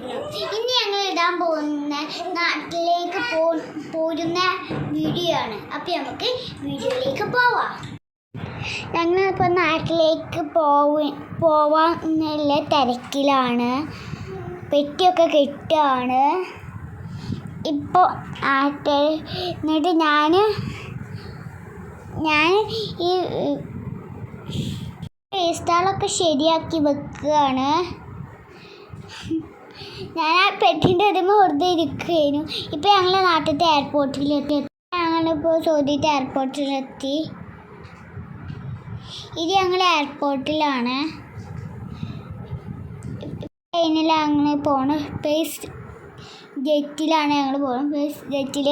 ഇനി ഞങ്ങൾ ഇടാൻ പോകുന്ന നാട്ടിലേക്ക് പോരുന്ന വീഡിയോ ആണ്. അപ്പം നമുക്ക് വീഡിയോയിലേക്ക് പോവാം. ഞങ്ങളിപ്പോൾ നാട്ടിലേക്ക് പോവാന്നുള്ള തിരക്കിലാണ്. പെട്ടിയൊക്കെ കെട്ടുകയാണ് ഇപ്പോൾ. എന്നിട്ട് ഞാൻ ഈ വേസ്റ്റുകളൊക്കെ ശരിയാക്കി വെക്കുകയാണ്. ഞാൻ ആ പെട്ടിൻ്റെ അതിന് വെറുതെ ഇരിക്കുകയായിരുന്നു. ഇപ്പോൾ ഞങ്ങൾ നാട്ടിലത്തെ എയർപോർട്ടിലെത്തി. ഞങ്ങളിപ്പോൾ സൗദിത്തെ എയർപോർട്ടിലെത്തി. ഇത് ഞങ്ങൾ എയർപോർട്ടിലാണ്. ട്രെയിനിൽ ഞങ്ങൾ പോകണം. സ്പേസ് ജെറ്റിലാണ് ഞങ്ങൾ പോകുന്നത്. സ്പേസ് ജെറ്റിൽ.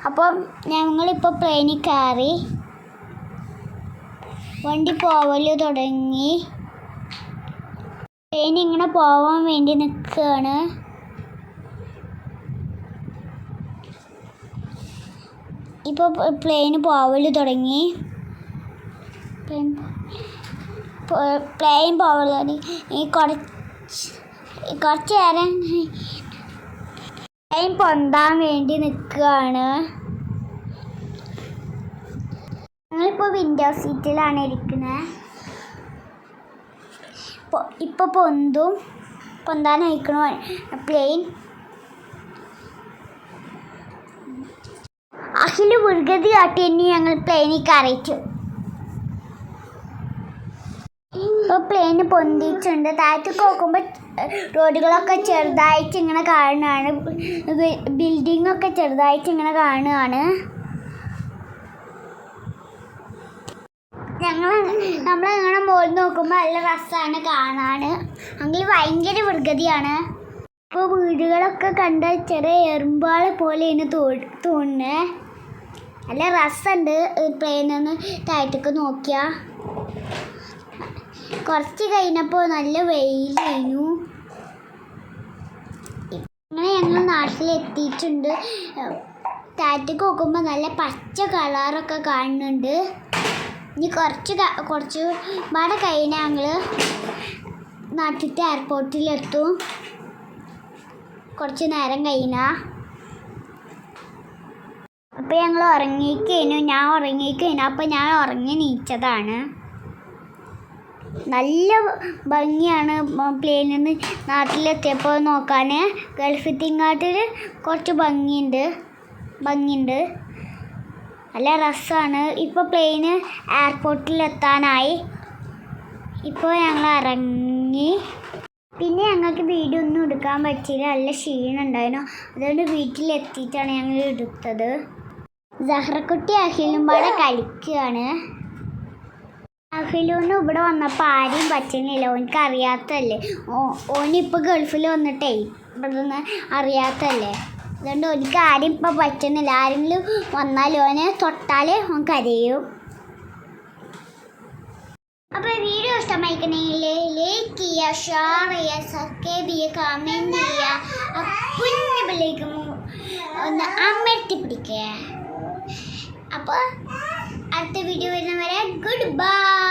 അപ്പം ഞങ്ങളിപ്പോൾ പ്ലെയിനിൽ കയറി. വണ്ടി പോവൽ തുടങ്ങി. ട്രെയിൻ ഇങ്ങനെ പോവാൻ വേണ്ടി നിൽക്കുകയാണ്. ഇപ്പോൾ പ്ലെയിന് പോവൽ തുടങ്ങി. പ്ലെയിൻ പോവൽ തുടങ്ങി. കുറച്ച് നേരം പ്ലെയിൻ പൊന്താൻ വേണ്ടി നിൽക്കുകയാണ്. ഞങ്ങളിപ്പോൾ വിൻഡോ സീറ്റിലാണ് ഇരിക്കുന്നത്. ഇപ്പോൾ പൊന്താനയക്കണ പ്ലെയിൻ. അഖിൽ വികൃതി കാട്ടി തന്നെ ഞങ്ങൾ പ്ലെയിനിൽ കയറിച്ചു. ഇപ്പോൾ പ്ലെയിന് പൊന്തിയിട്ടുണ്ട്. താഴത്തേക്ക് നോക്കുമ്പോൾ റോഡുകളൊക്കെ ചെറുതായിട്ട് ഇങ്ങനെ കാണുകയാണ്. ബിൽഡിങ്ങൊക്കെ ചെറുതായിട്ട് ഇങ്ങനെ കാണുകയാണ്. നമ്മളിങ്ങനെ മുകളിൽ നോക്കുമ്പോൾ നല്ല രസമാണ് കാണാൻ. അങ്ങനെ ഭയങ്കര വികൃതിയാണ്. ഇപ്പോൾ വീടുകളൊക്കെ കണ്ട ചെറിയ എറുമ്പാളെ പോലെയാണ് തോന്നുന്നത്. നല്ല രസമുണ്ട് പ്ലെയിനിൽ നിന്ന് താഴത്തേക്ക് നോക്കിയാൽ. കുറച്ച് കഴിഞ്ഞപ്പോൾ നല്ല വെയിലായിരുന്നു. അങ്ങനെ ഞങ്ങൾ നാട്ടിലെത്തിയിട്ടുണ്ട്. താഴത്തേക്ക് നോക്കുമ്പോൾ നല്ല പച്ച കളറൊക്കെ കാണുന്നുണ്ട്. ഇനി കുറച്ച് പാടെ കഴിഞ്ഞാൽ ഞങ്ങൾ നാട്ടിലത്തെ എയർപോർട്ടിലെത്തും. കുറച്ച് നേരം കഴിഞ്ഞാൽ. അപ്പോൾ ഞങ്ങൾ ഞാൻ ഉറങ്ങിക്കഴിഞ്ഞു. അപ്പോൾ ഞാൻ ഉറങ്ങി നീച്ചതാണ്. നല്ല ഭംഗിയാണ് പ്ലെയിനിൽ നിന്ന് നാട്ടിലെത്തിയപ്പോൾ നോക്കാൻ. ഗൾഫിത്തിങ്ങാട്ടിൽ കുറച്ച് ഭംഗിയുണ്ട്. നല്ല രസമാണ്. ഇപ്പോൾ പ്ലെയിന് എയർപോർട്ടിലെത്താനായി. ഇപ്പോൾ ഞങ്ങൾ ഇറങ്ങി. പിന്നെ ഞങ്ങൾക്ക് വീഡിയോ ഒന്നും എടുക്കാൻ പറ്റിയില്ല. നല്ല ക്ഷീണം ഉണ്ടായിരുന്നു. അതുകൊണ്ട് വീട്ടിലെത്തിയിട്ടാണ് ഞങ്ങൾ എടുത്തത്. സഹ്റക്കുട്ടി അഖിലും പാടെ കളിക്കുകയാണ്. അഖിലൂന്ന് ഇവിടെ വന്നപ്പോൾ ആരെയും പറ്റുന്നില്ല. ഓനിക്ക് അറിയാത്തല്ലേ. ഓനിപ്പോൾ ഗൾഫിൽ വന്നിട്ടേ ഇവിടെ നിന്ന് അറിയാത്തല്ലേ. അതുകൊണ്ട് ഓനിക്ക് ആരും ഇപ്പം പറ്റുന്നില്ല. ആരെങ്കിലും വന്നാൽ ഓനെ തൊട്ടാൽ ഓൻ കരയും. അപ്പോൾ വീഡിയോ ഇഷ്ടമായിക്കണമെങ്കിൽ ലൈക്ക് ചെയ്യുക, ഷെയർ ചെയ്യുക, സബ്സ്ക്രൈബ് ചെയ്യുക, കമൻറ്റ് ചെയ്യുക. കുഞ്ഞു ബെല്ലേക്ക് ഒന്ന് അമർത്തി പിടിക്കുക. അപ്പോൾ അടുത്ത വീഡിയോ വരുന്നവരെ ഗുഡ് ബൈ.